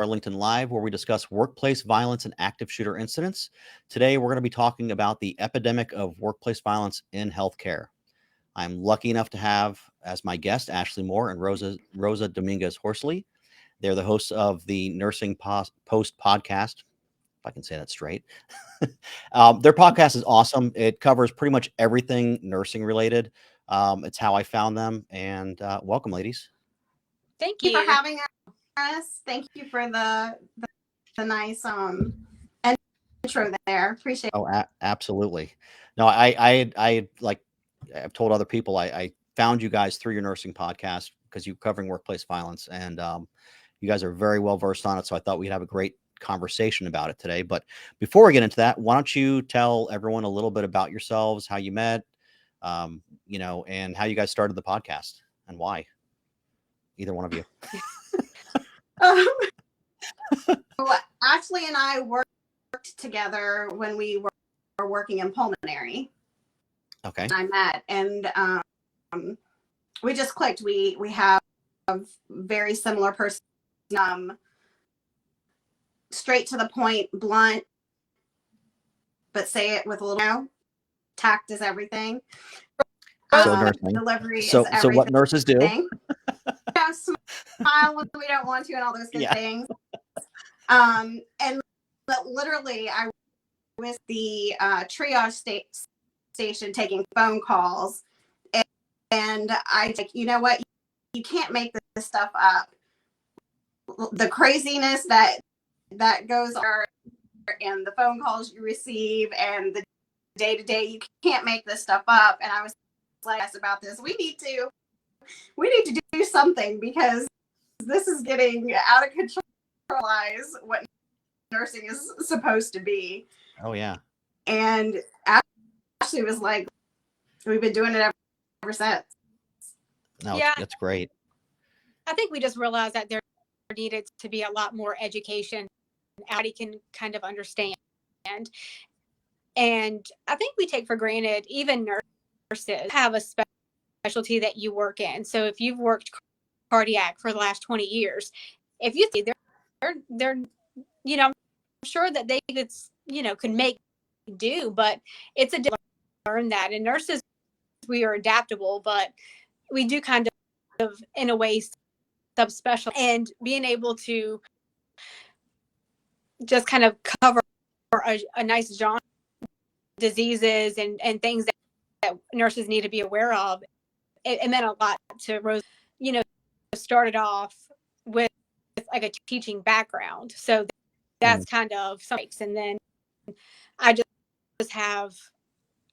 LinkedIn Live, where we discuss workplace violence and active shooter incidents. Today, we're going to be talking about the epidemic of workplace violence in healthcare. I'm lucky enough to have as my guest Ashley Moore and Rosa Dominguez Horsley. They're the hosts of the Nursing Post podcast, if I can say that straight. Their podcast is awesome. It covers pretty much everything nursing related. It's how I found them. And welcome, ladies. Thank you for you. having us. Thank you for the nice intro there. Appreciate it. Oh, absolutely. No, I like I've told other people I found you guys through your nursing podcast because you're covering workplace violence, and you guys are very well versed on it. So I thought we'd have a great conversation about it today. But before we get into that, why don't you tell everyone a little bit about yourselves, how you met, and how you guys started the podcast and why? Either one of you. Ashley and I worked together when we were working in pulmonary. Okay. I met, and we just clicked. We have very similar person, straight to the point, blunt, but say it with a little tact is everything. Delivery is everything. So what nurses do? Smile when we don't want to, and all those good things. But literally, I was the triage station taking phone calls, and I like, you know what? You can't make this stuff up. The craziness that goes on, and the phone calls you receive, and the day to day, you can't make this stuff up. And I was like, about this, we need to do something because this is getting out of control. What nursing is supposed to be. Oh yeah. And Ashley was like, we've been doing it ever since. No, that's great. I think we just realized that there needed to be a lot more education. Everybody can kind of understand. And I think we take for granted, even nurses have a specialty that you work in. So if you've worked cardiac for the last 20 years, if you see they're I'm sure that they could make do, but it's a different learn that. And nurses, we are adaptable, but we do kind of in a way subspecial, and being able to just kind of cover a nice genre diseases and things that nurses need to be aware of. It meant a lot to Rose, started off with like a teaching background. So that's kind of something. And then I just have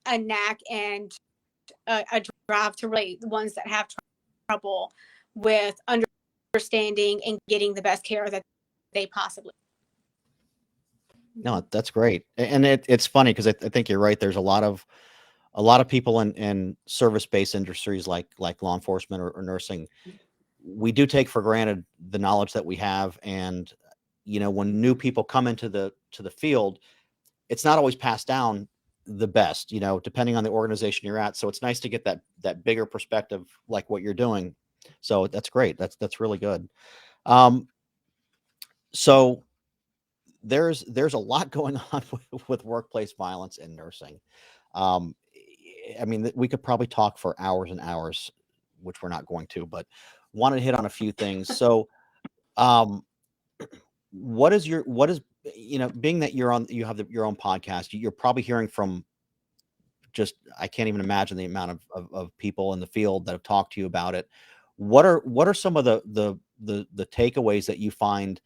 a knack and a drive to really the ones that have trouble with understanding and getting the best care that they possibly. No, that's great. And it's funny because I think you're right. There's a lot of people in service-based industries like law enforcement or nursing. We do take for granted the knowledge that we have. And, when new people come into the field, it's not always passed down the best, depending on the organization you're at. So it's nice to get that bigger perspective, like what you're doing. So that's great. That's really good. So there's a lot going on with workplace violence in nursing. I mean, we could probably talk for hours and hours, which we're not going to, but want to hit on a few things. So, what is being that you have your own podcast, you're probably hearing from I can't even imagine the amount of people in the field that have talked to you about it. What are some of the takeaways that you find?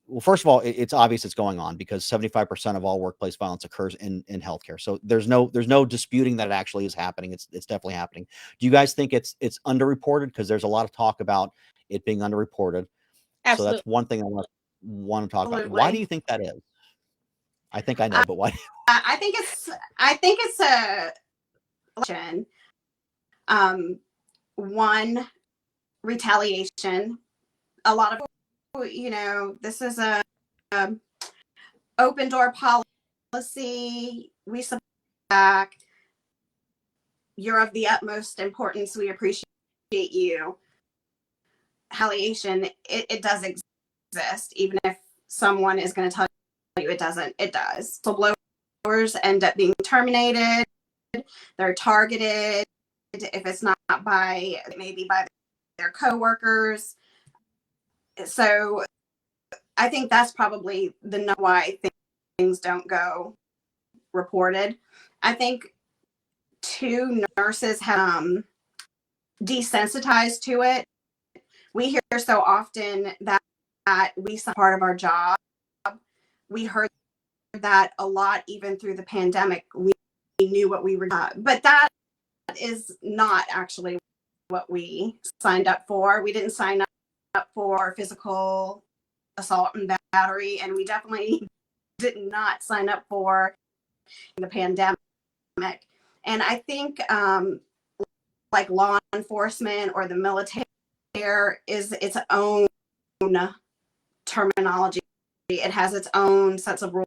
Well, first of all, it's obvious it's going on because 75% of all workplace violence occurs in healthcare. So there's no disputing that it actually is happening. It's definitely happening. Do you guys think it's underreported? Because there's a lot of talk about it being underreported. Absolutely. So that's one thing I want to talk about. Why do you think that is? I think I know, but why? I think it's a one, retaliation. A lot of this is a open door policy. We support back. You're of the utmost importance. We appreciate you. Retaliation, it does exist, even if someone is going to tell you it doesn't. It does. Whistleblowers end up being terminated. They're targeted. If it's not by, maybe by their coworkers. So I think that's probably the why things don't go reported. I think too, nurses have desensitized to it. We hear so often that we are part of our job. We heard that a lot even through the pandemic. We knew what we were, but that is not actually what we signed up for. We didn't sign up for physical assault and battery, and we definitely did not sign up for the pandemic. And I think like law enforcement or the military is its own terminology. It has its own sets of rules,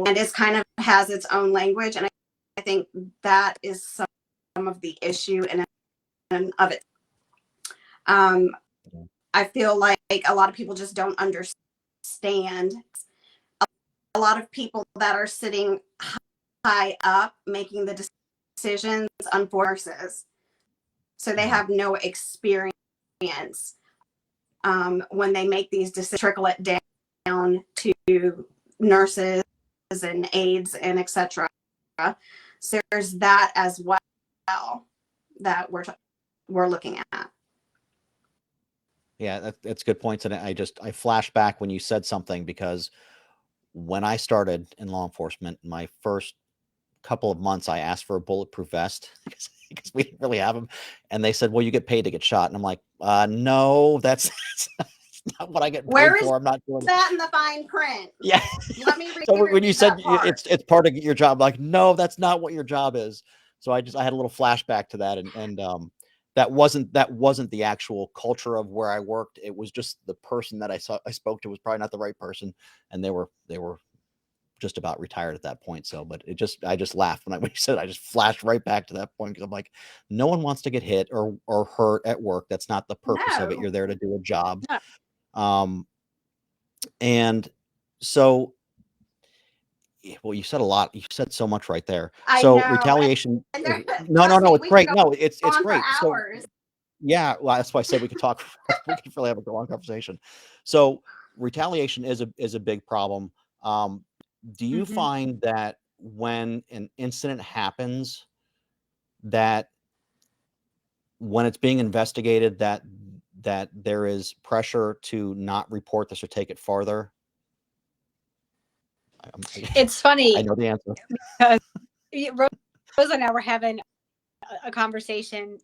and it kind of has its own language. And I think that is some of the issue in and of it. I feel like a lot of people just don't understand. A lot of people that are sitting high up making the decisions on forces, so they have no experience when they make these decisions, trickle it down to nurses and aides and etc. So there's that as well that we're looking at. Yeah, that's good points. And I flashed back when you said something, because when I started in law enforcement, my first couple of months, I asked for a bulletproof vest because we didn't really have them. And they said, well, you get paid to get shot. And I'm like, no, that's not what I get paid for. I'm not doing that in the fine print. Yeah. Let me read. So when you said it's part of your job, like, no, that's not what your job is. So I had a little flashback to that. And that wasn't the actual culture of where I worked. It was just the person that I spoke to was probably not the right person. And they were just about retired at that point. So, but I just laughed when you said, I just flashed right back to that point, because I'm like, no one wants to get hit or hurt at work. That's not the purpose of it. You're there to do a job. And so, well, you said a lot. You said so much right there. So retaliation. No, it's great. No, it's great. So, yeah, well, that's why I said we could talk. We could really have a long conversation. So retaliation is a big problem. Do you find that when an incident happens, that when it's being investigated, that there is pressure to not report this or take it farther? It's funny. I know the answer. Because Rose and I were having a conversation.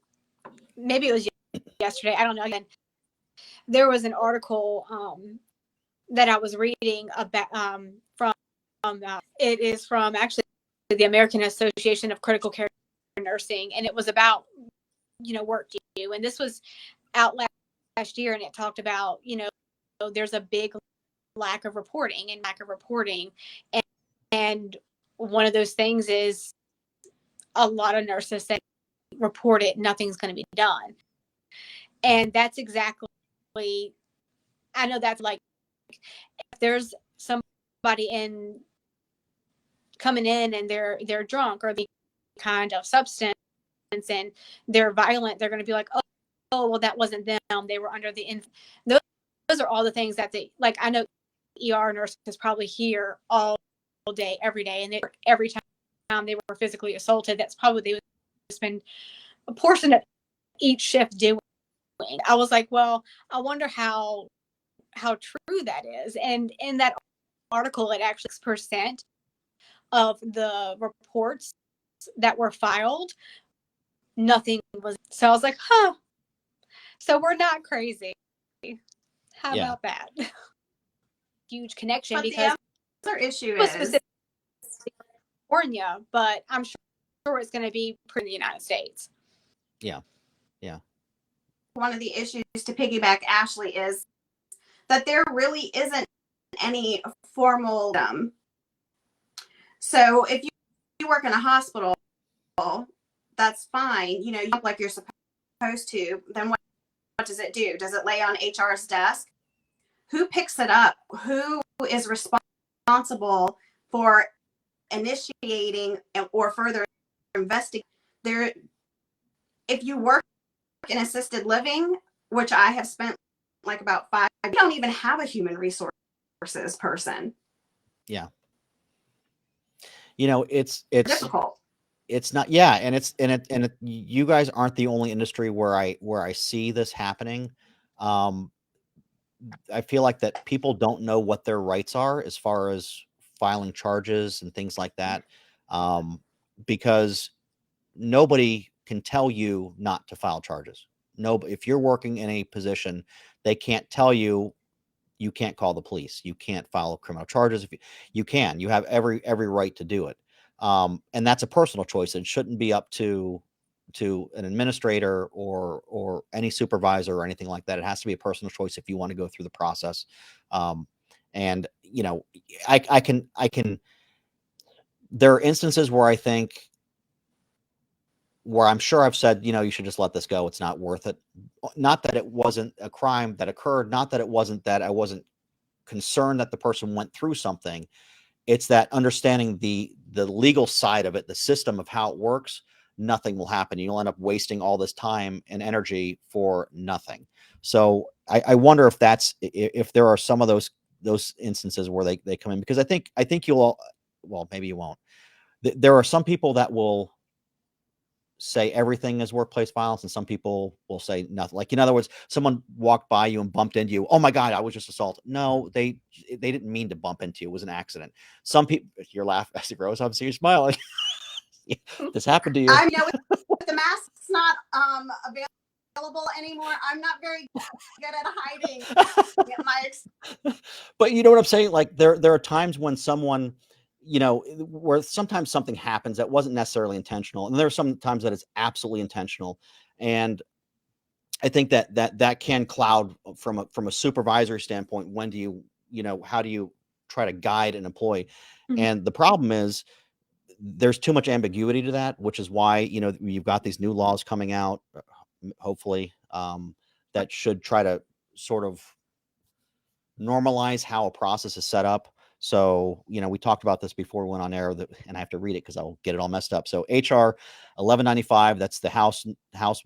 Maybe it was yesterday. I don't know. And there was an article that I was reading about from it is from actually the American Association of Critical Care Nursing, and it was about work to do. And this was out last year, and it talked about there's a big lack of reporting, and one of those things is a lot of nurses say report it, nothing's going to be done. And that's exactly, I know that's like, if there's somebody coming in and they're drunk or the kind of substance and they're violent, they're going to be like, oh, well, that wasn't them. They were under the influence. Those are all the things that they, like, I know ER nurses probably hear all day, every day. And every time they were physically assaulted, that's probably they would spend a portion of each shift doing. I was like, well, I wonder how true that is. And in that article, it actually 6% of the reports that were filed, nothing was. So I was like, so we're not crazy. How about that? Huge connection, but because the other issue is California, but I'm sure it's going to be in the United States. Yeah. One of the issues, to piggyback Ashley, is that there really isn't any formal. So if you work in a hospital, that's fine. You look like you're supposed to. Then what does it do? Does it lay on HR's desk? who picks it up? Who is responsible for initiating or further investigating? There, if you work in assisted living, which I have spent like about 5, you don't even have a human resources person. Yeah. You know, it's Difficult. it's not, yeah, and you guys aren't the only industry where I see this happening. Um, I feel like that people don't know what their rights are as far as filing charges and things like that, because nobody can tell you not to file charges. No, if you're working in a position, they can't tell you you can't call the police, you can't file criminal charges. If you have every right to do it, and that's a personal choice. It shouldn't be up to an administrator or any supervisor or anything like that. It has to be a personal choice if you want to go through the process. Um, and you know, I can. There are instances where I think where I'm sure I've said, you know, you should just let this go. It's not worth it. Not that it wasn't a crime that occurred. Not that it wasn't that I wasn't concerned that the person went through something. It's that understanding the legal side of it, the system of how it works, nothing will happen. You'll end up wasting all this time and energy for nothing. So I wonder if if there are some of those instances where they come in, because I think you'll all, well, maybe you won't. There are some people that will say everything is workplace violence, and some people will say nothing. Like, in other words, someone walked by you and bumped into you. Oh my God, I was just assaulted. No, they didn't mean to bump into you. It was an accident. Some people, you're laughing. I see Rose, I'm seeing you smiling. This happened to you. I know with the mask's not available anymore. I'm not very good at hiding my. But you know what I'm saying? Like, there are times when someone, you know, where sometimes something happens that wasn't necessarily intentional, and there are some times that it's absolutely intentional. And I think that can cloud from a supervisory standpoint. When do you know, how do you try to guide an employee? Mhm. And the problem is there's too much ambiguity to that, which is why, you know, you've got these new laws coming out, hopefully, that should try to sort of normalize how a process is set up. So, you know, we talked about this before we went on air, and I have to read it because I'll get it all messed up. So HR 1195, that's the House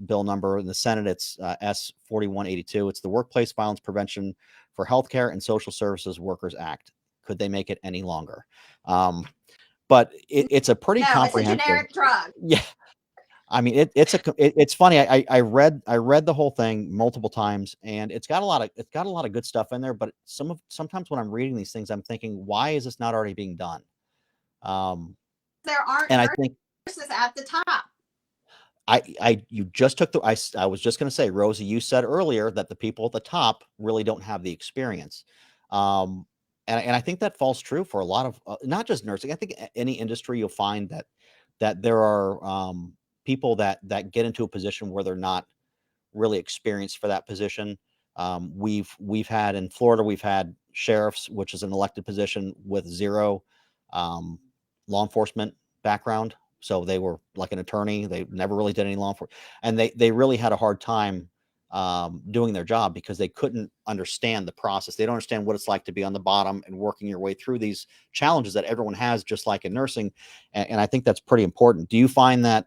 bill number. In the Senate, it's S 4182. It's the Workplace Violence Prevention for Healthcare and Social Services Workers Act. Could they make it any longer? But it's a pretty No, it's a comprehensive. generic drug. Yeah. I mean, it's funny. I read the whole thing multiple times, and it's got a lot of good stuff in there. But sometimes when I'm reading these things, I'm thinking, why is this not already being done? There aren't And I think nurses at the top. you just took I was just going to say, Rosie, you said earlier that the people at the top really don't have the experience. And I think that falls true for a lot of, not just nursing. I think any industry you'll find that there are people that get into a position where they're not really experienced for that position. We've had in Florida, we've had sheriffs, which is an elected position, with zero law enforcement background. So they were like an attorney. They never really did any law enforcement, and they really had a hard time doing their job because they couldn't understand the process. They don't understand what it's like to be on the bottom and working your way through these challenges that everyone has, just like in nursing. And I think that's pretty important. Do you find that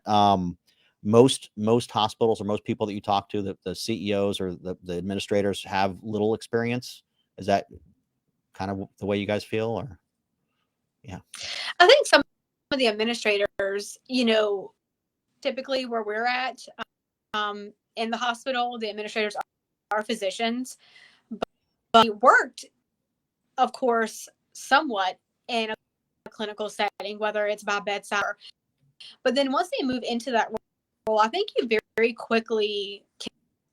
most hospitals, or most people that you talk to, the CEOs or the administrators, have little experience? Is that kind of the way you guys feel? Or yeah, I think some of the administrators, you know, typically where we're at in the hospital, the administrators are physicians, but we worked, of course, somewhat in a clinical setting, whether it's by bedside. But then once they move into that role, I think you very quickly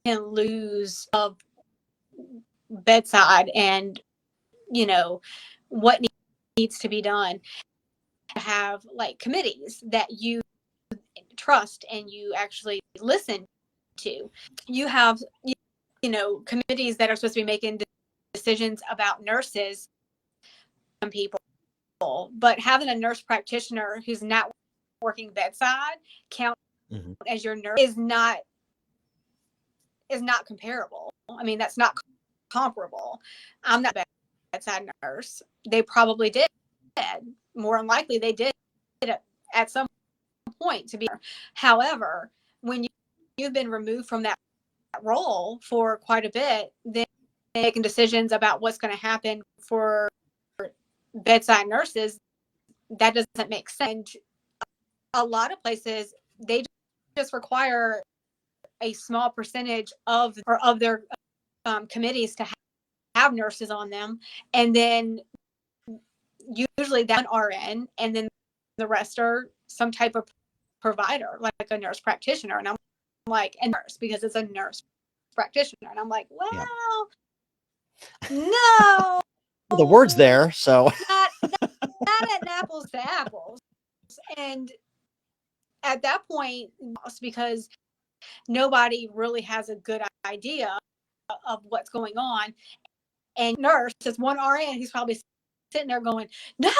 can lose of bedside and, you know, what needs to be done. Have like committees that you trust and you actually listen to. You have, you know, committees that are supposed to be making decisions about nurses, some people, but having a nurse practitioner who's not working bedside count as your nurse is not comparable. I mean, that's not comparable. I'm not a bedside nurse. They probably did. More than likely, they did at some point to be. However, when you've been removed from that role for quite a bit, then making decisions about what's going to happen for bedside nurses, that doesn't make sense. A lot of places, they just require a small percentage of their committees to have nurses on them, and then usually that RN, and then the rest are some type of provider, like a nurse practitioner. And I'm like, a nurse, because it's a nurse practitioner. And I'm like, well, Yeah. no, The word's there, so not at apples to apples. And at that point, because nobody really has a good idea of what's going on, and nurse is one RN, he's probably sitting there going, no,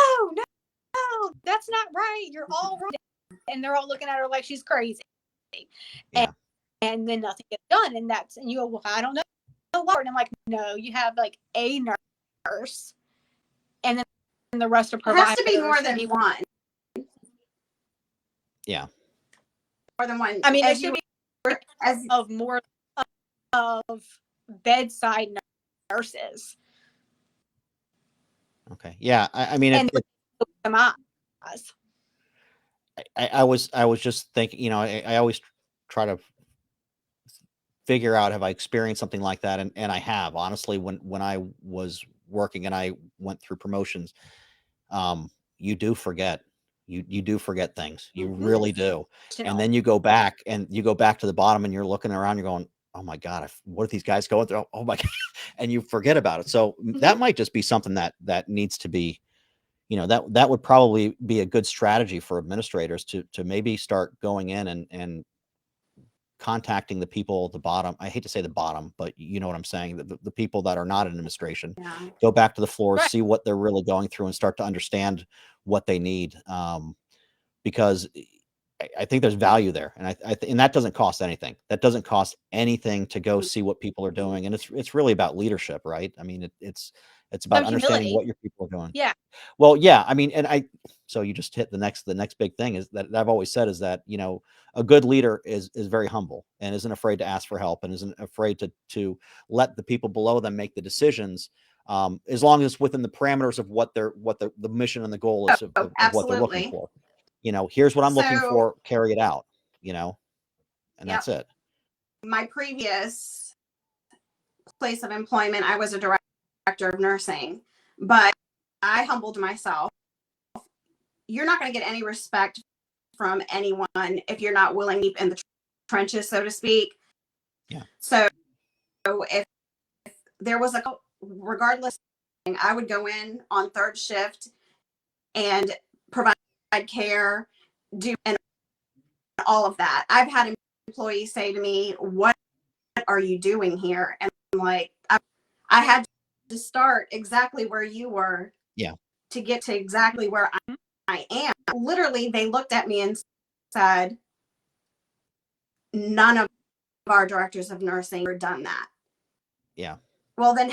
that's not right, you're all wrong. And they're all looking at her like she's crazy. yeah. And then nothing gets done. And you go, well, I don't know what. And I'm like, no, you have like a nurse, and then the rest of providers. It has to be more than one. Yeah. More than one. I mean, it should be more of bedside nurses. Okay. Yeah. I mean, I was just thinking, I always try to figure out, have I experienced something like that? And I have, honestly, when I was working and I went through promotions, you do forget. You do forget things. You really do. And then you go back to the bottom, and you're looking around, you're going, oh my God, what are these guys going through? Oh my God. And you forget about it. So that might just be something that needs to be, that would probably be a good strategy for administrators to maybe start going in and contacting the people at the bottom. I hate to say the bottom, but you know what I'm saying. The people that are not in administration, go back to the floors, see what they're really going through, and start to understand what they need. Because I think there's value there, and and that doesn't cost anything. That doesn't cost anything to go see what people are doing, and it's really about leadership, right? I mean, it's about understanding what your people are doing. Yeah. Well, yeah. I mean, so you just hit the next big thing is that I've always said is that, a good leader is very humble and isn't afraid to ask for help, and isn't afraid to let the people below them make the decisions, as long as it's within the parameters of what the mission and the goal is of what they're looking for. Here's what I'm looking for, carry it out, and that's it. My previous place of employment, I was a director of nursing, but I humbled myself. You're not going to get any respect from anyone if you're not willing to keep in the trenches, so to speak. Yeah. So if there was regardless, I would go in on third shift and provide care, and all of that. I've had employees say to me, what are you doing here? And I'm like, I had to start exactly where you were, to get to exactly where I am. Literally, they looked at me and said, none of our directors of nursing have done that. Yeah. Well, then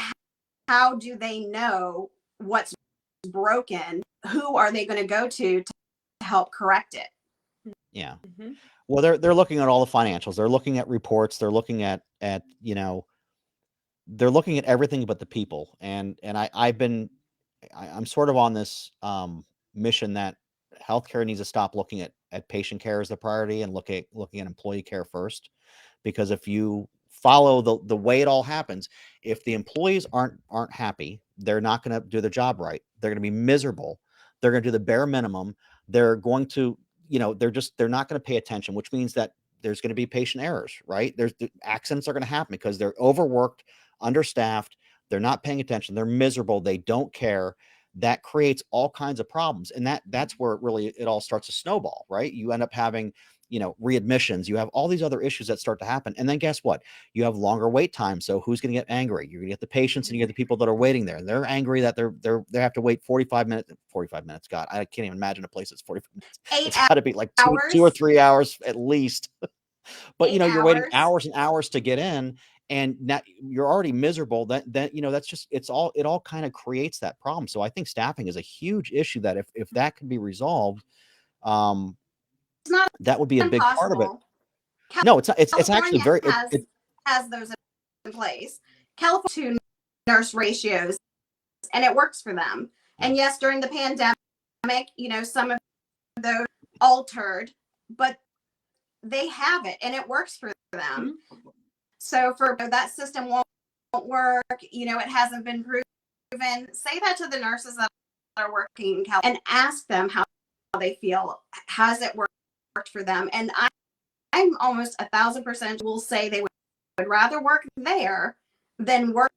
how do they know what's broken? Who are they going to go to help correct it? Yeah. Well, they're looking at all the financials. They're looking at reports. They're looking at they're looking at everything but the people. And I'm sort of on this mission that healthcare needs to stop looking at patient care as the priority and looking at employee care first. Because if you follow the way it all happens, if the employees aren't happy, they're not going to do their job right. They're going to be miserable. They're going to do the bare minimum. They're going to, they're not going to pay attention, which means that there's going to be patient errors, right? The accidents are going to happen because they're overworked, understaffed. They're not paying attention. They're miserable. They don't care. That creates all kinds of problems. And that's where it all starts to snowball, right? You end up having, readmissions. You have all these other issues that start to happen. And then guess what? You have longer wait times. So who's going to get angry? You're going to get the patients, and you get the people that are waiting there. And they're angry that they have to wait 45 minutes. God, I can't even imagine a place that's 45 minutes. It's got to be like 2 or 3 hours at least. But you're waiting hours and hours to get in, and now you're already miserable, that you know, that's just, it all kind of creates that problem. So I think staffing is a huge issue that if that could be resolved, It's not that would be a big part of it. impossible. No, it's not, it's actually California very has those in place. California to nurse ratios, and it works for them. And yes, during the pandemic, you know, some of those altered, but they have it and it works for them. Mm-hmm. So for that system won't work, you know, it hasn't been proven. Say that to the nurses that are working in California and ask them how they feel. Has it worked for them? And I'm almost 1,000% will say they would rather work there than work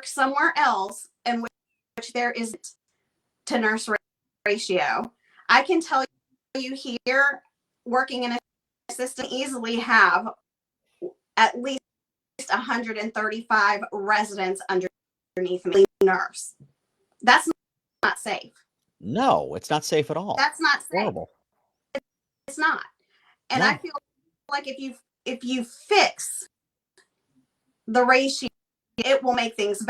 somewhere else in which there isn't to nurse ratio. I can tell you here, working in a system, easily have at least 135 residents underneath me, nurse. That's not safe. No, it's not safe at all. That's not safe. Horrible. It's not. And No. I feel like if you fix the ratio, it will make things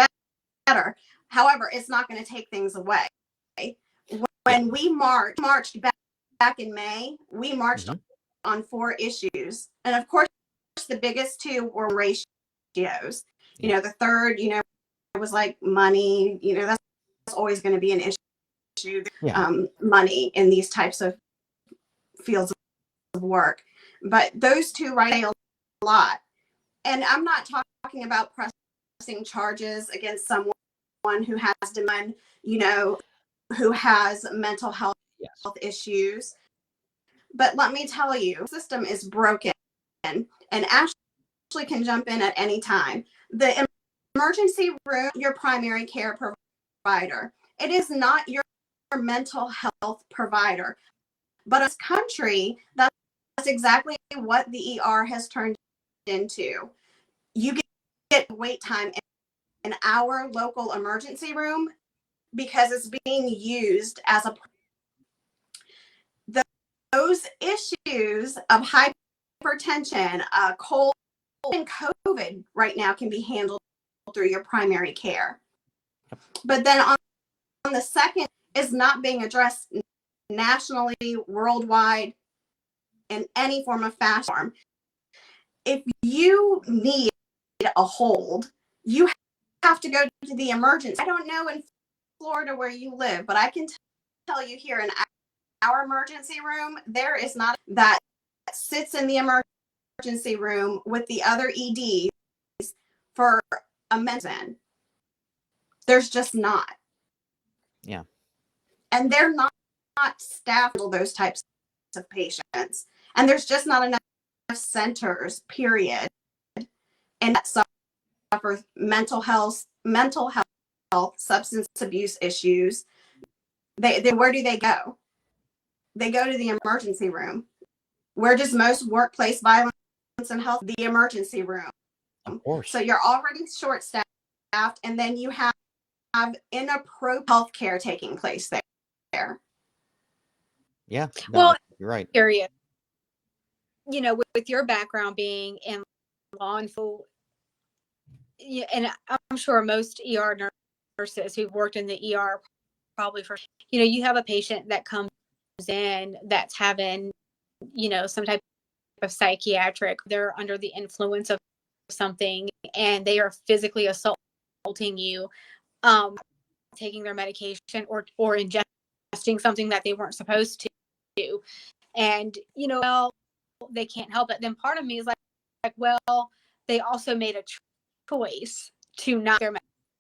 better. However, it's not going to take things away. When we marched back in May, we marched on 4 issues. And of course, the biggest 2 were ratios. You know, the third, you know, it was like money, you know, that's always going to be an issue. Money in these types of fields of work. But those 2 right a lot. And I'm not talking about pressing charges against someone who has demand, you know, who has mental health issues. But let me tell you, the system is broken, and Ashley can jump in at any time. The emergency room, your primary care provider, it is not your mental health provider. But as a country, that's exactly what the ER has turned into. You get wait time in our local emergency room because it's being used as a those issues of hypertension, cold, and COVID right now can be handled through your primary care. But then on the second is not being addressed nationally, worldwide, in any form of fashion. If you need a hold, you have to go to the emergency. I don't know in Florida where you live, but I can tell you here in our emergency room, there is not that sits in the emergency room with the other EDs for a medicine. There's just not. Yeah. And they're not staffed for those types of patients. And there's just not enough centers, period. And that suffer mental health, substance abuse issues. They where do they go? They go to the emergency room. Where does most workplace violence and health? The emergency room. Of course. So you're already short-staffed, and then you have inappropriate health care taking place there. Yeah. No, well, you're right. Curious. You know, with your background being in law enforcement, and I'm sure most ER nurses who've worked in the ER probably for, you know, you have a patient that comes in that's having, you know, some type of psychiatric, they're under the influence of something and they are physically assaulting you, taking their medication or ingesting something that they weren't supposed to do. And, you know, well, they can't help it. Then part of me is like, well, they also made a choice to not their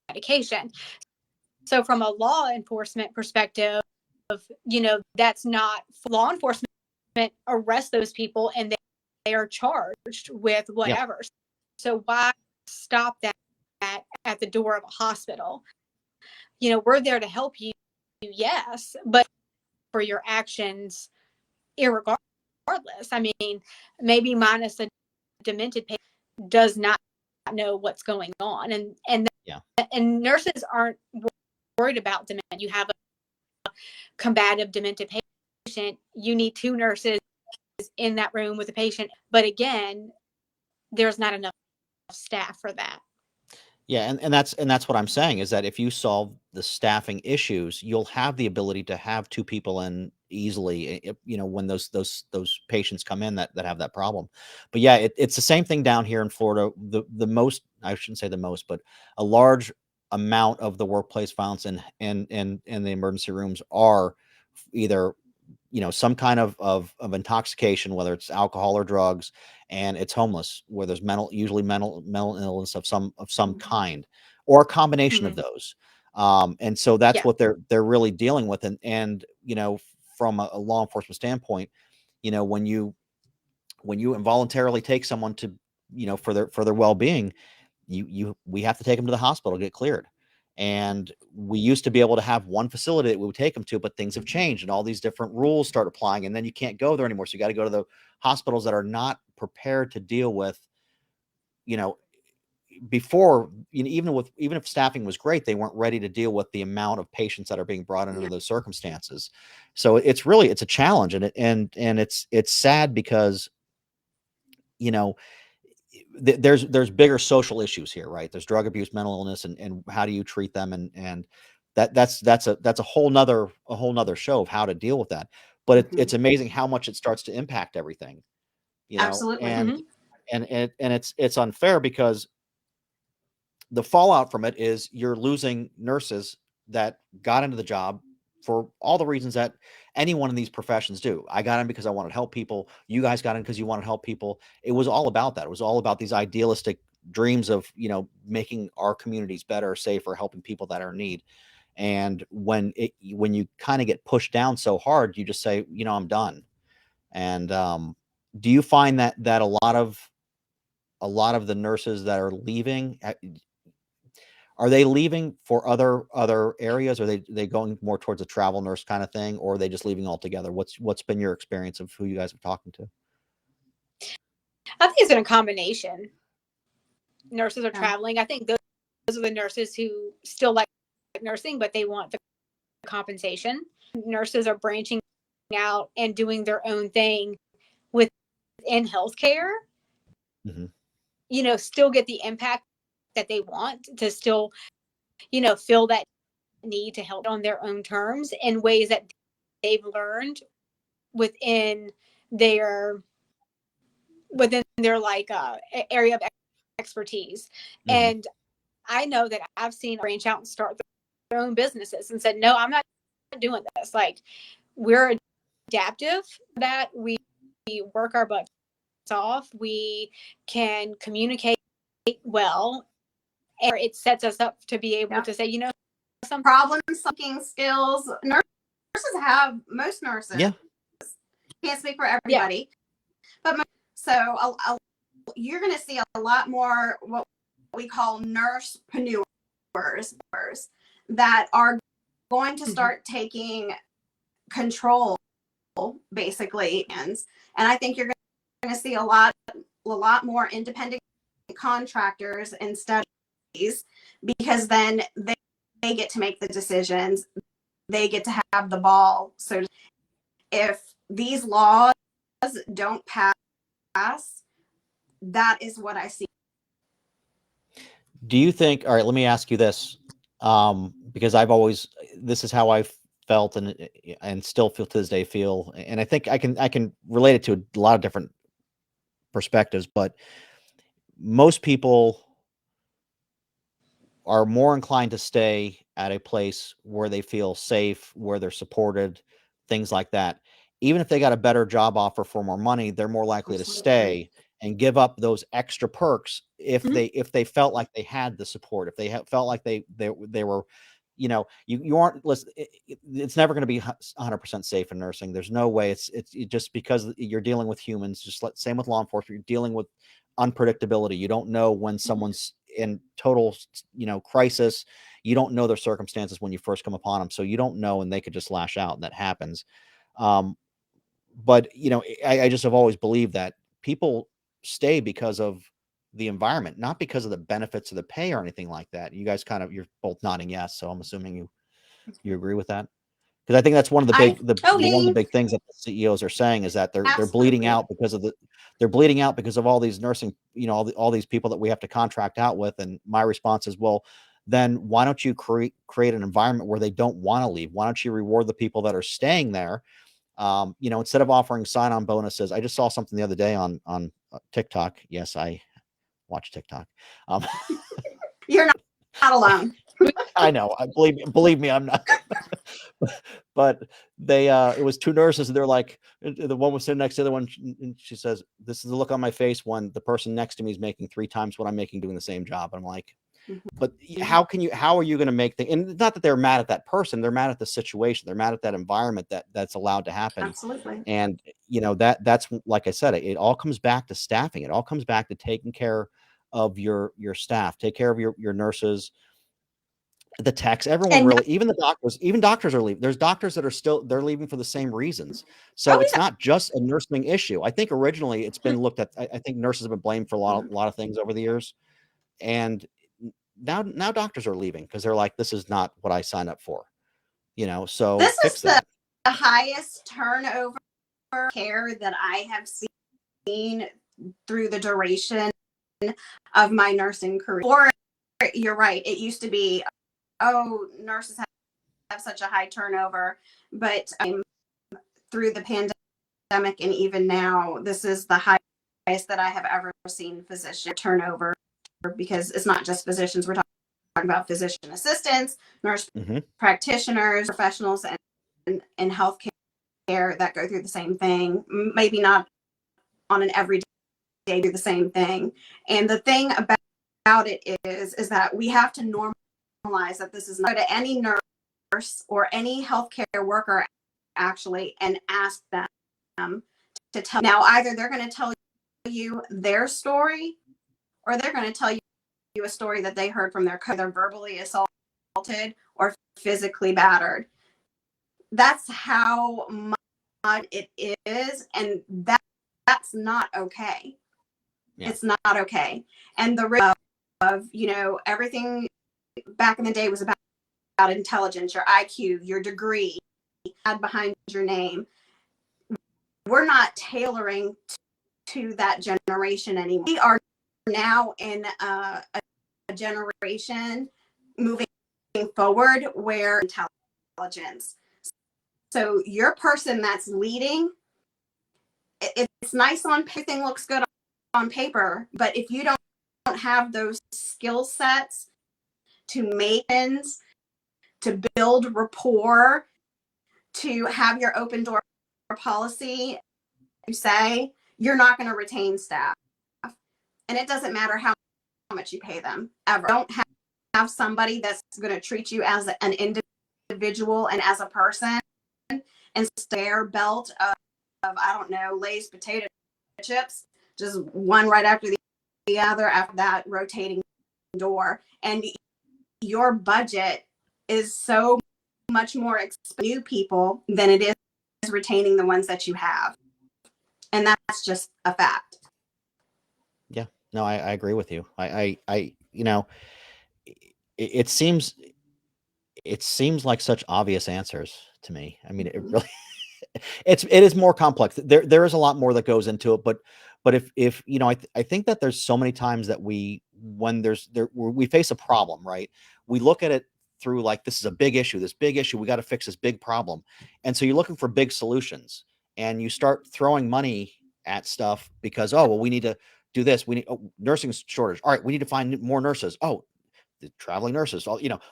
medication. So from a law enforcement perspective, you know, that's not law enforcement arrest those people and they are charged with whatever. Yep. So why stop that at the door of a hospital? You know, we're there to help you, yes, but for your actions, irregardless. I mean, maybe minus a demented patient does not know what's going on, and nurses aren't worried about dementia. You have a combative demented patient, you need 2 nurses in that room with the patient, but again, there's not enough staff for that. Yeah, and that's what I'm saying is that if you solve the staffing issues, you'll have the ability to have two people in easily, when those patients come in that have that problem. But yeah, it's the same thing down here in Florida. The most, I shouldn't say the most, but a large amount of the workplace violence in the emergency rooms are either some kind of intoxication, whether it's alcohol or drugs, and it's homeless, where there's usually mental illness of some kind, or a combination of Mm-hmm. those. And so that's Yeah. what they're really dealing with. And from a law enforcement standpoint, when you involuntarily take someone to, for their well-being, we have to take them to the hospital to get cleared. And we used to be able to have one facility that we would take them to, but things have changed and all these different rules start applying, and then you can't go there anymore. So you got to go to the hospitals that are not prepared to deal with, you know, before, even if staffing was great, they weren't ready to deal with the amount of patients that are being brought into Yeah. those circumstances. So it's a challenge, and it's sad because, you know, there's bigger social issues here, right? There's drug abuse, mental illness, and how do you treat them, and that's a whole nother show of how to deal with that. But Mhm. it's amazing how much it starts to impact everything, Absolutely. and Mm-hmm. it's unfair because the fallout from it is you're losing nurses that got into the job for all the reasons that anyone in these professions do. I got in because I wanted to help people. You guys got in because you want to help people. It was all about that. It was all about these idealistic dreams of, making our communities better, safer, helping people that are in need. And when you kind of get pushed down so hard, you just say, I'm done. And do you find that a lot of the nurses that are leaving, are they leaving for other areas? Are they going more towards a travel nurse kind of thing, or are they just leaving altogether? What's been your experience of who you guys are talking to? I think it's in a combination. Nurses are Yeah. traveling. I think those are the nurses who still like nursing, but they want the compensation. Nurses are branching out and doing their own thing within healthcare, Mhm. Still get the impact that they want to still, feel that need to help on their own terms in ways that they've learned within their like area of expertise. Mhm. And I know that I've seen branch out and start their own businesses and said, no, I'm not doing this. Like, we're adaptive, that we work our butts off. We can communicate well, and it sets us up to be able Yeah. to say, some Problem solving skills. Most nurses, Yeah. can't speak for yeah. everybody, but you're going to see a lot more what we call nursepreneurs that are going to start taking control, basically. And I think you're going to see a lot more independent contractors instead of these, because then they get to make the decisions. They get to have the ball. So if these laws don't pass, that is what I see. Do you think? All right, let me ask you this, because this is how I've felt, and still feel to this day feel, and I think I can relate it to a lot of different perspectives, but most people are more inclined to stay at a place where they feel safe, where they're supported, things like that. Even if they got a better job offer for more money, they're more likely to Absolutely. stay and give up those extra perks if Mhm. they felt like they had the support, if they felt like they were, you aren't listen. It's never going to be 100% safe in nursing. There's no way. It's just because you're dealing with humans. Same with law enforcement. You're dealing with unpredictability. You don't know when someone's in total, crisis. You don't know their circumstances when you first come upon them, so you don't know, and they could just lash out, and that happens. Um, but I just have always believed that people stay because of the environment, not because of the benefits of the pay or anything like that. You guys you're both nodding yes, so I'm assuming you agree with that. Because I think that's one of the I big one of the totally big things that the CEOs are saying is that they're bleeding absolutely. out because of they're bleeding out because of all these nursing, all these people that we have to contract out with. And my response is, well, then why don't you create an environment where they don't want to leave? Why don't you reward the people that are staying there? Instead of offering sign-on bonuses. I just saw something the other day on TikTok. Yes, I watch TikTok. Um, You're not alone. I know. I believe me, I'm not. But they it was two nurses, and they're like, the one was sitting next to the other one, and she says, "This is the look on my face when the person next to me is making 3 times what I'm making doing the same job." And I'm like, but Mhm. how are you going to make the, and not that they're mad at that person, they're mad at the situation, they're mad at that environment that's allowed to happen. Absolutely. And that's like I said, it all comes back to staffing. It all comes back to taking care of your staff, take care of your nurses, the techs, everyone, And really, even doctors are leaving. There's doctors that are still, they're leaving for the same reasons. So oh it's yeah. not just a nursing issue. I think originally it's been looked at. I think nurses have been blamed for a lot of things over the years. And now doctors are leaving because they're like, this is not what I signed up for. So This is fix the that. highest turnover care that I have seen through the duration of my nursing career. Or you're right, it used to be, oh, nurses have such a high turnover, but through the pandemic and even now, this is the highest that I have ever seen physician turnover, because it's not just physicians. We're talking about physician assistants, nurse Hmm. practitioners, professionals, and healthcare that go through the same thing. Maybe not on an everyday do the same thing. And the thing about it is that we have to normalize that this is not to any nurse or any healthcare worker actually and ask them to tell. Now, either they're going to tell you their story or they're going to tell you a story that they heard from their either verbally assaulted or physically battered. That's how much it is, and that's not okay. Yeah. It's not okay. And the risk of everything back in the day was about intelligence, your IQ, your degree had behind your name. We're not tailoring to that generation anymore. We are now in a generation moving forward where intelligence. So your person that's leading, it's nice on everything looks good on paper, but if you don't have those skill sets to make ends, to build rapport, to have your open door policy, you say you're not going to retain staff. And it doesn't matter how much you pay them ever. Don't have somebody that's going to treat you as an individual and as a person and stare belt of I don't know, Lay's potato chips, just one right after the other after that rotating door. And your budget is so much more expensive new people than it is retaining the ones that you have. And that's just a fact. Yeah. No, I agree with you. It seems like such obvious answers to me. I mean, it Mhm. really, it is more complex. There is a lot more that goes into it, but if I think that there's so many times that when we face a problem, right? We look at it through like, this is a big issue, we got to fix this big problem. And so you're looking for big solutions and you start throwing money at stuff because, oh, well, we need to do this. We need nursing shortage. All right, we need to find more nurses. Oh, the traveling nurses,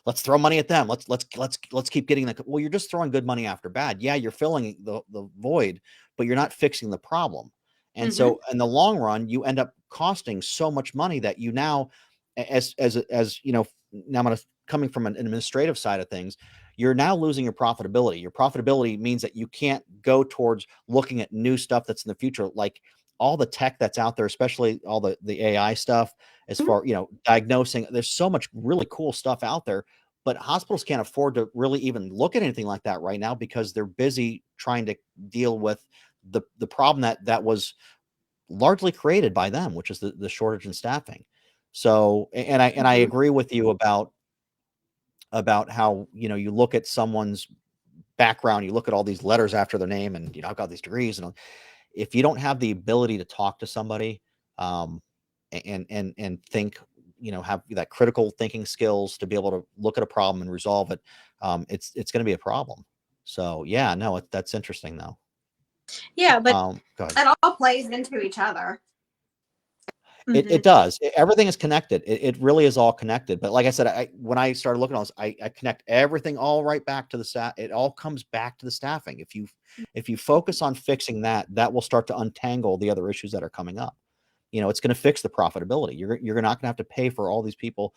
let's throw money at them. Let's keep getting that. Well, you're just throwing good money after bad. Yeah, you're filling the void, but you're not fixing the problem. And Mm-hmm. so in the long run, you end up costing so much money that you now, now I'm coming from an administrative side of things, you're now losing your profitability. Your profitability means that you can't go towards looking at new stuff that's in the future, like all the tech that's out there, especially all the AI stuff, as far, diagnosing. There's so much really cool stuff out there, but hospitals can't afford to really even look at anything like that right now because they're busy trying to deal with the problem that was largely created by them, which is the shortage in staffing. So, and I Mm-hmm. agree with you about how, you look at someone's background, you look at all these letters after their name, and I've got these degrees, and if you don't have the ability to talk to somebody, and think, have that critical thinking skills to be able to look at a problem and resolve it, it's going to be a problem. So yeah, no, that's interesting though. Yeah, but go ahead. It all plays into each other. It does. Everything is connected. It really is all connected. But like I said, when I started looking at this, I connect everything all right back to the staff. It all comes back to the staffing. If you focus on fixing that, that will start to untangle the other issues that are coming up. It's going to fix the profitability. You're not going to have to pay for all these people,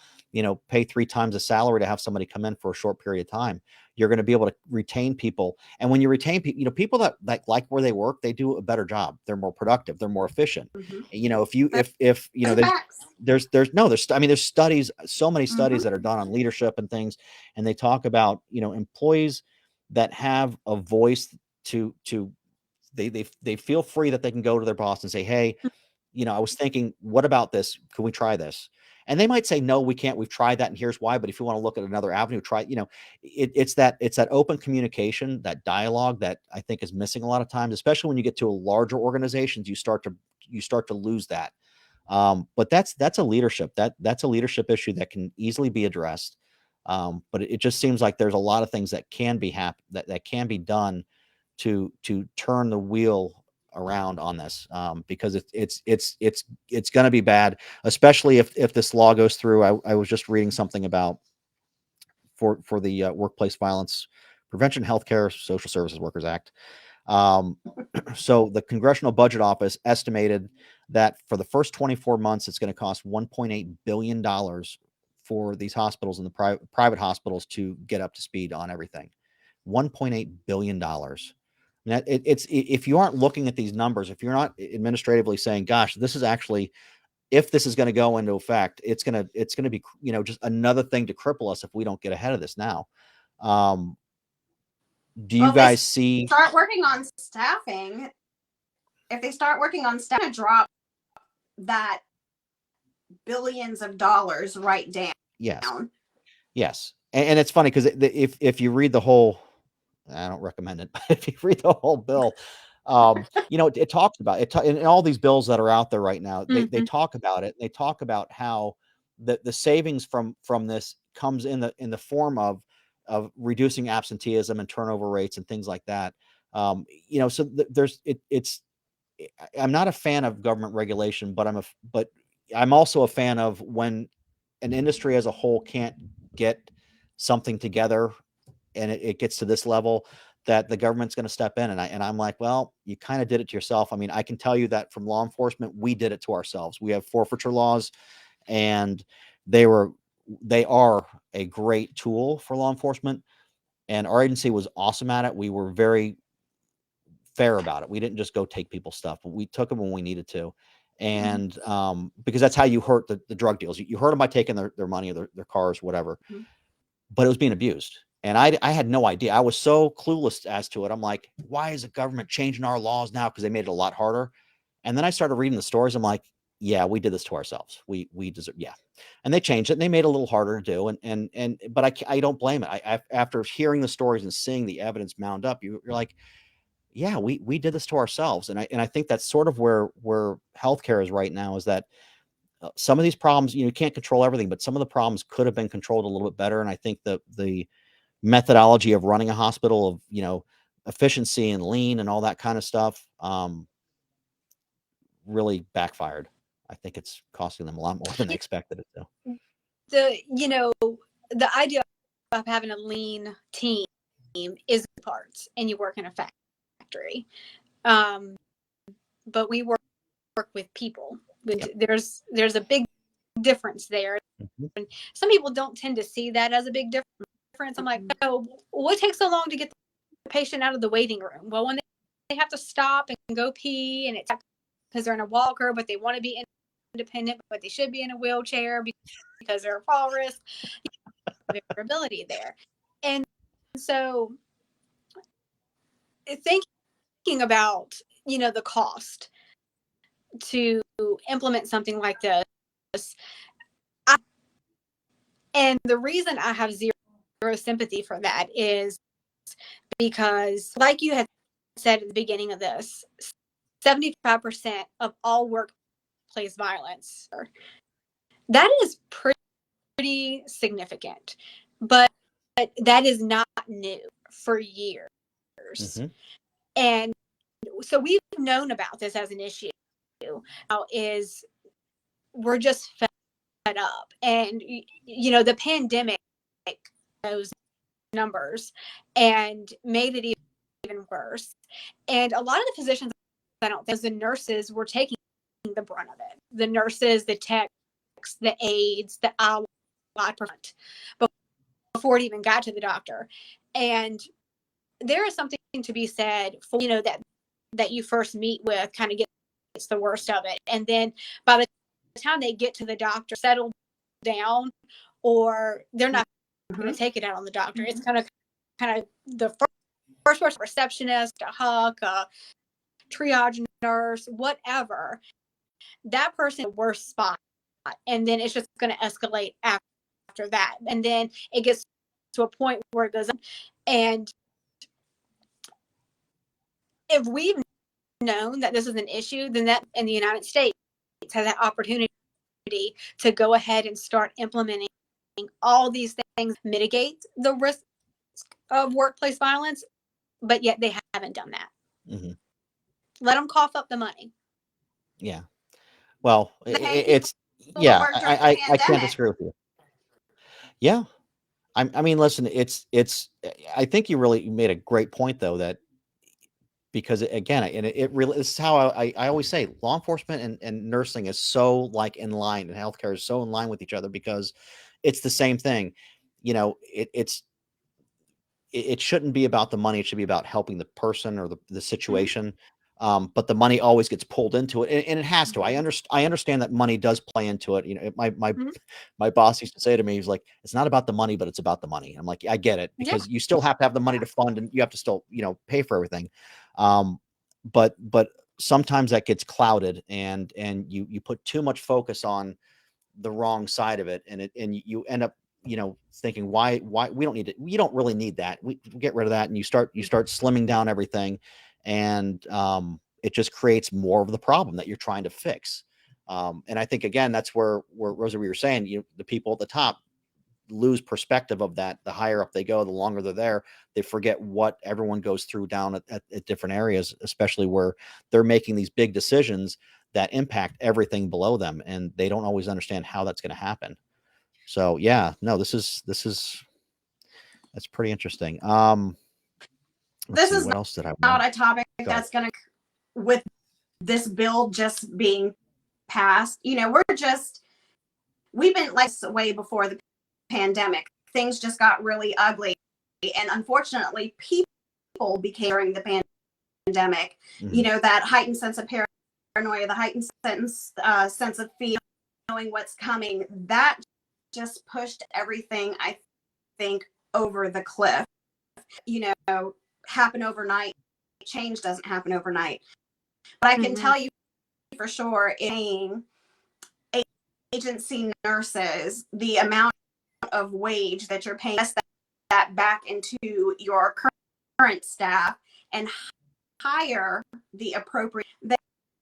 pay 3 times the salary to have somebody come in for a short period of time. You're going to be able to retain people. And when you retain people, people that like where they work, they do a better job. They're more productive. They're more efficient. There's studies, so many studies that are done on leadership and things. And they talk about, employees that have a voice they feel free that they can go to their boss and say, hey, I was thinking, what about this? Can we try this? And they might say, no, we can't. We've tried that, and here's why. But if you want to look at another avenue, try. It's that open communication, that dialogue that I think is missing a lot of times, especially when you get to a larger organizations. You start to lose that. But that's a leadership that's a leadership issue that can easily be addressed. But it just seems like there's a lot of things that can be that can be done to turn the wheel around on this, because it's going to be bad, especially if this law goes through. I was just reading something about for the Workplace Violence Prevention, Healthcare, Social Services Workers Act. So the Congressional Budget Office estimated that for the first 24 months, it's going to cost $1.8 billion for these hospitals and the private hospitals to get up to speed on everything. $1.8 billion. If you aren't looking at these numbers, if you're not administratively saying, gosh, this is actually, if this is going to go into effect, it's going to be, just another thing to cripple us if we don't get ahead of this now. Do you guys see? Start working on staffing. If they start working on staff, drop that billions of dollars right down. Yes. And it's funny because if you read the whole, I don't recommend it, but if you read the whole bill, it talks about it, and all these bills that are out there right now, they talk about it. They talk about how the savings from this comes in the form of reducing absenteeism and turnover rates and things like that. So I'm not a fan of government regulation, but I'm also a fan of when an industry as a whole can't get something together and it gets to this level, that the government's going to step in. And I'm like, well, you kind of did it to yourself. I mean, I can tell you that from law enforcement, we did it to ourselves. We have forfeiture laws, and they are a great tool for law enforcement. And our agency was awesome at it. We were very fair about it. We didn't just go take people's stuff, but we took them when we needed to. And because that's how you hurt the drug deals. You hurt them by taking their money or their cars, whatever. But it was being abused. And I had no idea. I was so clueless as to it. I'm like, why is the government changing our laws now? Because they made it a lot harder. And then I started reading the stories. I'm like, yeah, we did this to ourselves. We deserve, yeah. And they changed it and they made it a little harder to do. But I don't blame it. After hearing the stories and seeing the evidence mound up, you're like, yeah, we did this to ourselves. And I think that's sort of where healthcare is right now, is that some of these problems, you can't control everything, but some of the problems could have been controlled a little bit better. And I think the methodology of running a hospital, of efficiency and lean and all that kind of stuff, really backfired. I think it's costing them a lot more than they expected it to. The idea of having a lean team is parts, and you work in a factory, but we work with people. There's a big difference there. And some people don't tend to see that as a big difference. I'm like, oh, what takes so long to get the patient out of the waiting room? Well, when they have to stop and go pee, and it's because they're in a walker, but they want to be independent, but they should be in a wheelchair because they're a fall risk. Variability there. And so thinking about, the cost to implement something like this, and the reason I have zero sympathy for that is because, like you had said at the beginning of this, 75% of all workplace violence, that is pretty significant. But that is not new for years. Mm-hmm. And so we've known about this as an issue. Now is we're just fed up. And, the pandemic, those numbers, and made it even worse. And a lot of the physicians, I don't think, the nurses were taking the brunt of it. The nurses, the techs, the aides, the allied before it even got to the doctor. And there is something to be said for, that you first meet with kind of gets the worst of it. And then by the time they get to the doctor, settle down, or they're not going to take it out on the doctor. It's kind of the first person, receptionist, a hug, a triage nurse, whatever. That person in the worst spot. And then it's just going to escalate after that. And then it gets to a point where it goes up. And if we've known that this is an issue, then that in the United States has that opportunity to go ahead and start implementing all these things, mitigate the risk of workplace violence, but yet they haven't done that. Mm-hmm. Let them cough up the money. Yeah. Well, it's, yeah, I can't disagree with you. Yeah. I mean, listen, it's, I think you really made a great point though, that because again, and it really, this is how I always say law enforcement and nursing is so like in line, and healthcare is so in line with each other, because it's the same thing. It shouldn't be about the money. It should be about helping the person or the situation. But the money always gets pulled into it, and it has to. I understand that money does play into it. My boss used to say to me, he's like, "It's not about the money, but it's about the money." I'm like, I get it, because you still have to have the money to fund, and you have to still, pay for everything. But sometimes that gets clouded, and you put too much focus on the wrong side of it, and you end up, thinking why we don't need it. You don't really need that. We get rid of that, and you start slimming down everything, and it just creates more of the problem that you're trying to fix. And I think again, that's where Rosa, we were saying, the people at the top lose perspective of that. The higher up they go, the longer they're there, they forget what everyone goes through down at different areas, especially where they're making these big decisions that impact everything below them, and they don't always understand how that's going to happen. So yeah, no, that's pretty interesting. This is what else did I not a topic that's going to, with this bill just being passed, we've been like way before the pandemic. Things just got really ugly, and unfortunately people became during the pandemic, that heightened sense of paranoia, the heightened sense of fear, knowing what's coming, that just pushed everything, I think, over the cliff. Happen overnight. Change doesn't happen overnight. But I can tell you for sure, in agency nurses, the amount of wage that you're paying, that back into your current staff and hire the appropriate,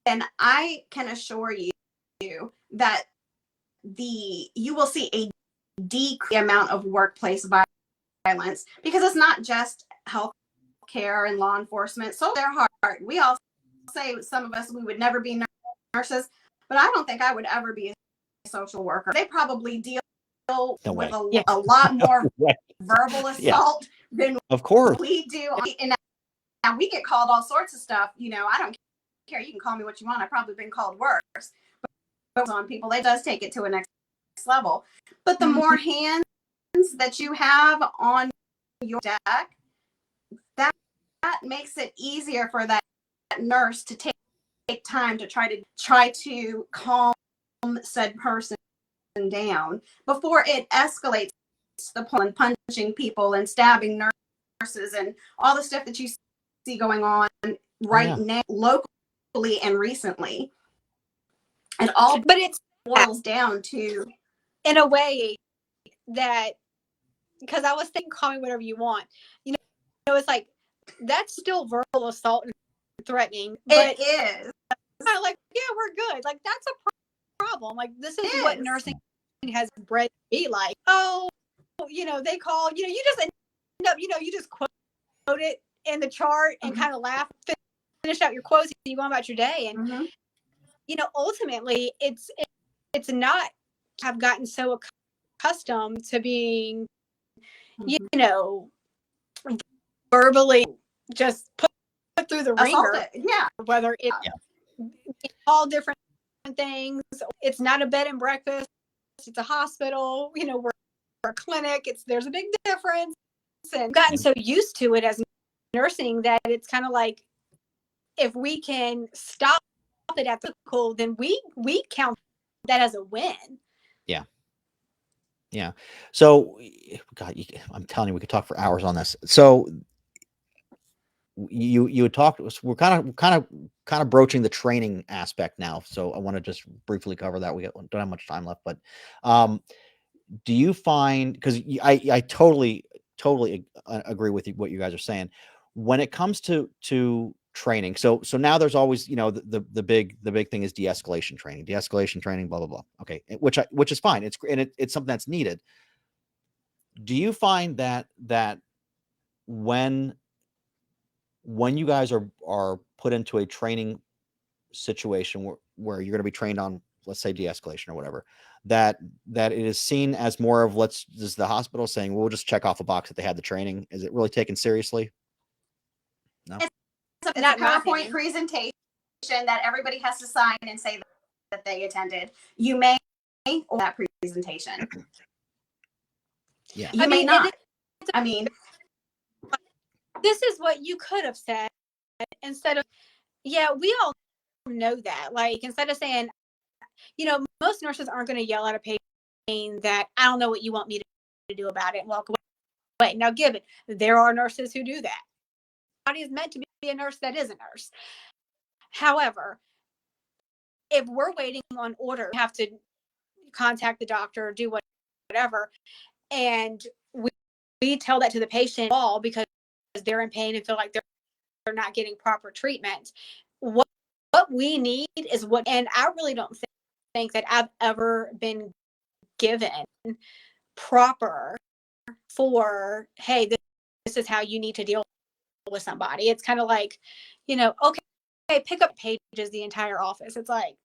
then I can assure you that you will see a decreased amount of workplace violence, because it's not just health care and law enforcement. So they're hard. We all say, some of us, we would never be nurses, but I don't think I would ever be a social worker. They probably deal with a lot more verbal assault than of course we do. And now we get called all sorts of stuff. I don't care. You can call me what you want. I've probably been called worse. But on people, it does take it to a next level. But the more hands that you have on your deck, that makes it easier for that nurse to take time to try to calm said person down before it escalates the point, punching people and stabbing nurses and all the stuff that you see going on now locally and recently. And all, but it boils down to, in a way, that, because I was thinking, call me whatever you want. It's like that's still verbal assault and threatening. But It is. I'm like, yeah, we're good. Like, that's a problem. Like, this is what nursing has bred to be like. Oh, they call, you just end up, you just quote it in the chart and kind of laugh, finish out your quotes, and you go on about your day. And, ultimately, it's not, have gotten so accustomed to being, verbally just put through the ringer. Yeah. Whether it's all different things. It's not a bed and breakfast. It's a hospital. We're a clinic. There's a big difference. And I've gotten so used to it as nursing that it's kind of like, if we can stop it at the clinical, then we count that as a win. Yeah. Yeah. So, God, I'm telling you, we could talk for hours on this. So, you had talked. We're kind of broaching the training aspect now. So, I want to just briefly cover that. We don't have much time left, but do you find, because I totally agree with what you guys are saying when it comes to training. So now there's always, the big thing is de-escalation training, blah blah blah. Okay, which is fine. It's something that's needed. Do you find that when you guys are put into a training situation where you're going to be trained on, let's say, de-escalation or whatever, that it is seen as more of, is the hospital saying, we'll just check off a box that they had the training? Is it really taken seriously? No. It's a PowerPoint presentation that everybody has to sign and say that they attended. You may or that presentation. Yeah. You may not. This is what you could have said instead of, yeah, we all know that. Like, instead of saying, most nurses aren't going to yell at a patient that, I don't know what you want me to do about it, and walk away. Now, given there are nurses who do that. Body is meant to be a nurse that is a nurse. However, if we're waiting on order, we have to contact the doctor, do whatever, and we tell that to the patient all because they're in pain and feel like they're not getting proper treatment. What we need is and I really don't think that I've ever been given proper for, hey, this is how you need to deal with somebody. It's kind of like, okay, pick up pages the entire office. It's like,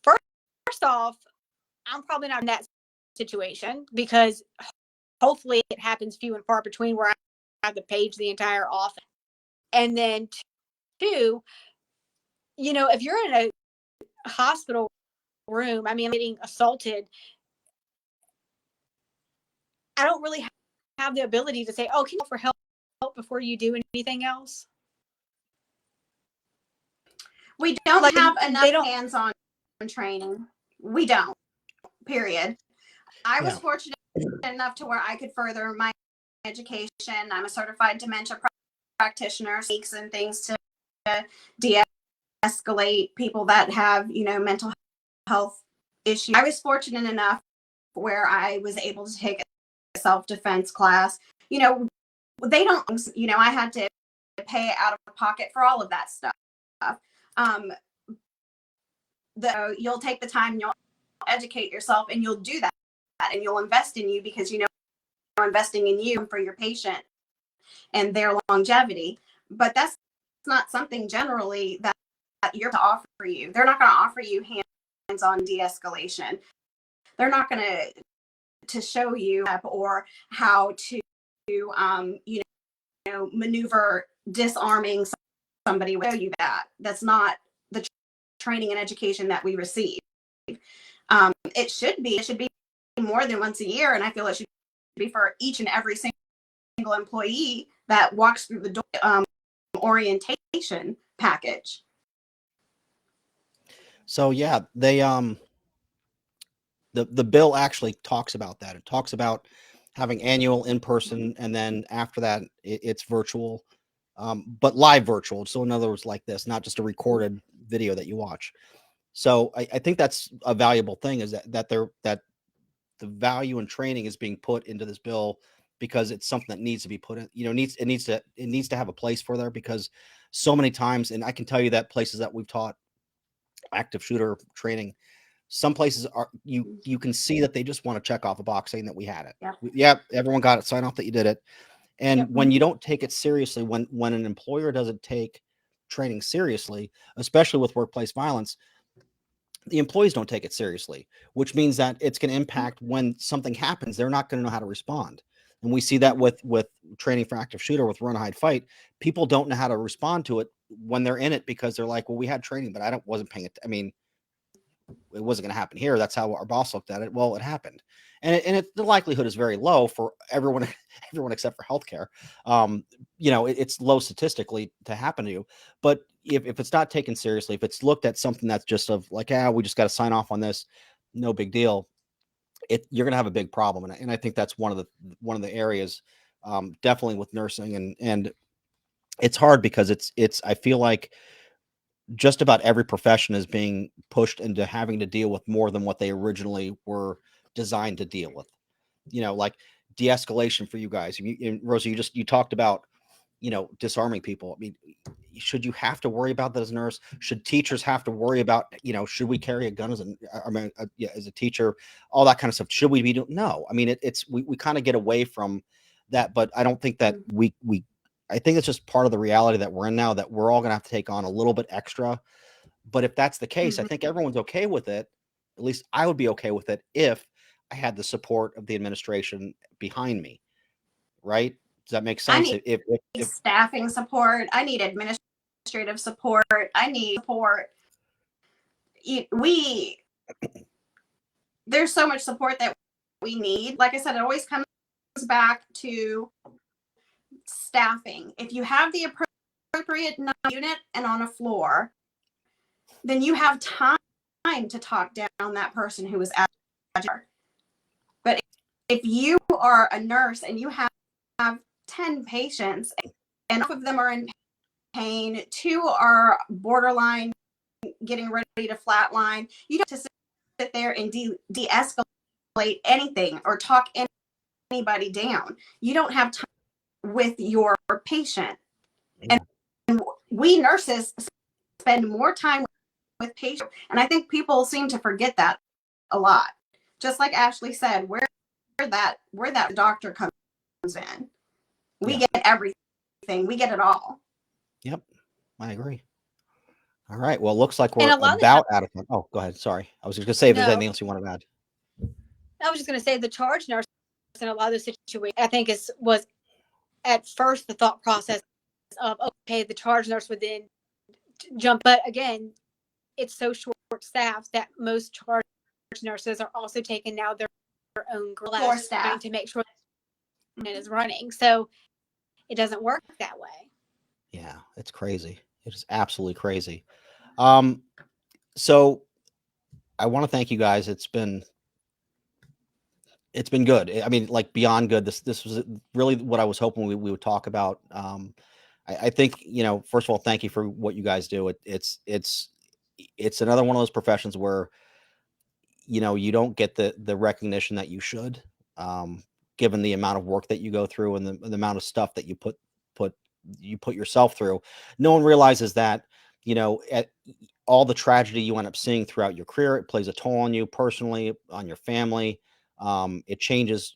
first off, I'm probably not in that situation, because hopefully it happens few and far between where I have to page the entire office. And then two, if you're in a hospital room, getting assaulted, I don't really have the ability to say, oh, can you call for help before you do anything else? We don't have enough hands-on training. We don't, period. I was fortunate enough to where I could further my education. I'm a certified dementia practitioner, speaks and things to de-escalate people that have, mental health issues. I was fortunate enough where I was able to take a self-defense class. They don't, I had to pay out of pocket for all of that stuff. You'll take the time, you'll educate yourself, and you'll do that, and you'll invest in you, because investing in you for your patient and their longevity. But that's not something generally that you're to offer you. They're not going to offer you hands-on de-escalation. They're not going to show you or how to maneuver disarming somebody. Will show you that. That's not the training and education that we receive. It should be more than once a year, and I feel it should be for each and every single employee that walks through the door, orientation package. So yeah, they the bill actually talks about that. It talks about having annual in-person, and then after that it's virtual, but live virtual. So in other words, like this, not just a recorded video that you watch. So I think that's a valuable thing, is that the value in training is being put into this bill because it's something that needs to be put in, it needs to have a place for there, because so many times, and I can tell you that places that we've taught active shooter training, some places are, you can see that they just want to check off a box saying that we had it. Yeah. Yeah, everyone got it. Sign off that you did it. And Yep. when you don't take it seriously, when an employer doesn't take training seriously, especially with workplace violence, the employees don't take it seriously, which means that it's going to impact when something happens. They're not going to know how to respond. And we see that with training for active shooter, with run, hide, fight. People don't know how to respond to it when they're in it, because they're like, well, we had training, but wasn't paying it. I mean, it wasn't going to happen here. That's how our boss looked at it. Well, it happened. And the likelihood is very low for everyone, everyone except for healthcare. It's low statistically to happen to you. But if it's not taken seriously, if it's looked at something that's just of like, we just got to sign off on this, no big deal, you're going to have a big problem. And I think that's one of the areas, definitely with nursing, and it's hard because I feel like just about every profession is being pushed into having to deal with more than what they originally were designed to deal with. Like de-escalation for you guys. And Rosie, you talked about, disarming people. I mean, should you have to worry about that as a nurse? Should teachers have to worry about, should we carry a gun as as a teacher, all that kind of stuff? Should we be doing? No. I mean, we kind of get away from that, but I don't think that I think it's just part of the reality that we're in now, that we're all going to have to take on a little bit extra. But if that's the case, I think everyone's okay with it. At least I would be okay with it if I had the support of the administration behind me. Right? Does that make sense? I need staffing support. I need administrative support. I need support. There's so much support that we need. Like I said, it always comes back to staffing. If you have the appropriate unit and on a floor, then you have time to talk down that person who is at your. But if you are a nurse and you have 10 patients and half of them are in pain, 2 are borderline getting ready to flatline, you don't have to sit there and de-escalate anything or talk anybody down. You don't have time with your patient. And we nurses spend more time with patients, and I think people seem to forget that a lot. Just like Ashley said, where that doctor comes in, we get everything. We get it all. Yep, I agree. All right. Well, it looks like we're And a lot about out of time. Oh, go ahead. Sorry. I was just going to say if there's No. anything else you want to add. I was just going to say the charge nurse in a lot of those situations, I think was at first the thought process of, okay, the charge nurse would then jump. But again, it's so short staffed that most charge nurses are also taking now their own Floor staff to make sure that it is running. So it doesn't work that way. Yeah, it's crazy. It is absolutely crazy. So I want to thank you guys. It's been good. I mean, like beyond good. This was really what I was hoping we would talk about. I think, first of all, thank you for what you guys do. It's another one of those professions where, you don't get the recognition that you should, given the amount of work that you go through and the amount of stuff that you put yourself through. No one realizes that, at all the tragedy you end up seeing throughout your career, it plays a toll on you personally, on your family. It changes,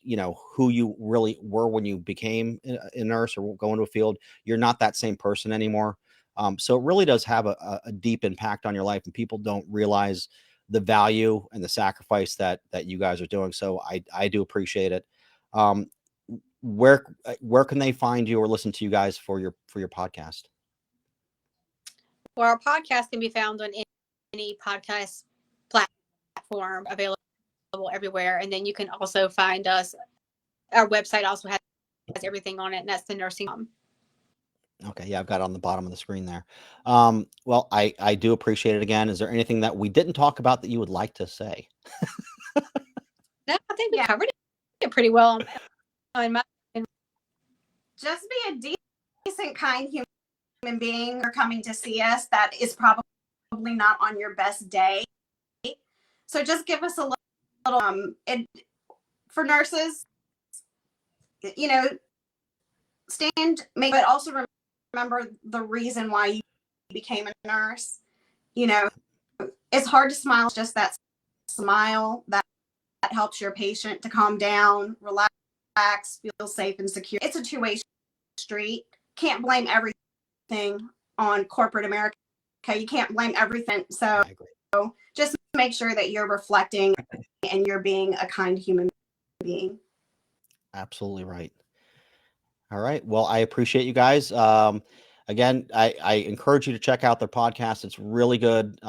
who you really were when you became a nurse or go into a field. You're not that same person anymore. So it really does have a deep impact on your life, and people don't realize the value and the sacrifice that you guys are doing. So I do appreciate it. Where can they find you or listen to you guys for your podcast? Well, our podcast can be found on any podcast platform available everywhere. And then you can also find us. Our website also has everything on it, and that's the nursing home. Okay. Yeah, I've got it on the bottom of the screen there. Well, I do appreciate it again. Is there anything that we didn't talk about that you would like to say? No, I think we covered it pretty well. Just be a decent, kind human being or coming to see us that is probably not on your best day. So just give us a little, for nurses, you know, but also remember the reason why you became a nurse. You know, it's hard to smile. It's just that smile that helps your patient to calm down, relax, feel safe and secure. It's a two-way street. Can't blame everything on corporate America. You can't blame everything. So just make sure that you're reflecting and you're being a kind human being. Absolutely right. All right. Well, I appreciate you guys. Again, I encourage you to check out their podcast. It's really good.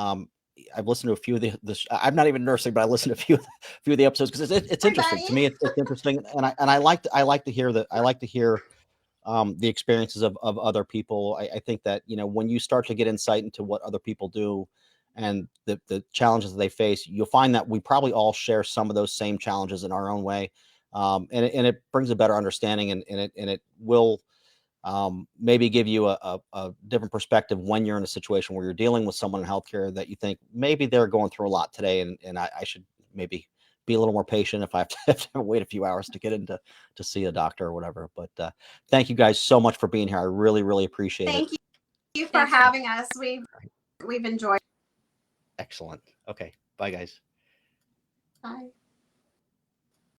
I've listened to a few of I'm not even nursing, but I listened to a few of the episodes because it's interesting to me. It's interesting, and I like to hear that. I like to hear the experiences of other people. I think that, you know, when you start to get insight into what other people do and the challenges that they face, you'll find that we probably all share some of those same challenges in our own way. And it brings a better understanding, and it will maybe give you a different perspective when you're in a situation where you're dealing with someone in healthcare that you think maybe they're going through a lot today, and I should maybe be a little more patient if I have to wait a few hours to get into to see a doctor or whatever. But thank you guys so much for being here. I really, really appreciate it. Thank you for having us. We've enjoyed. Excellent. Okay. Bye, guys. Bye.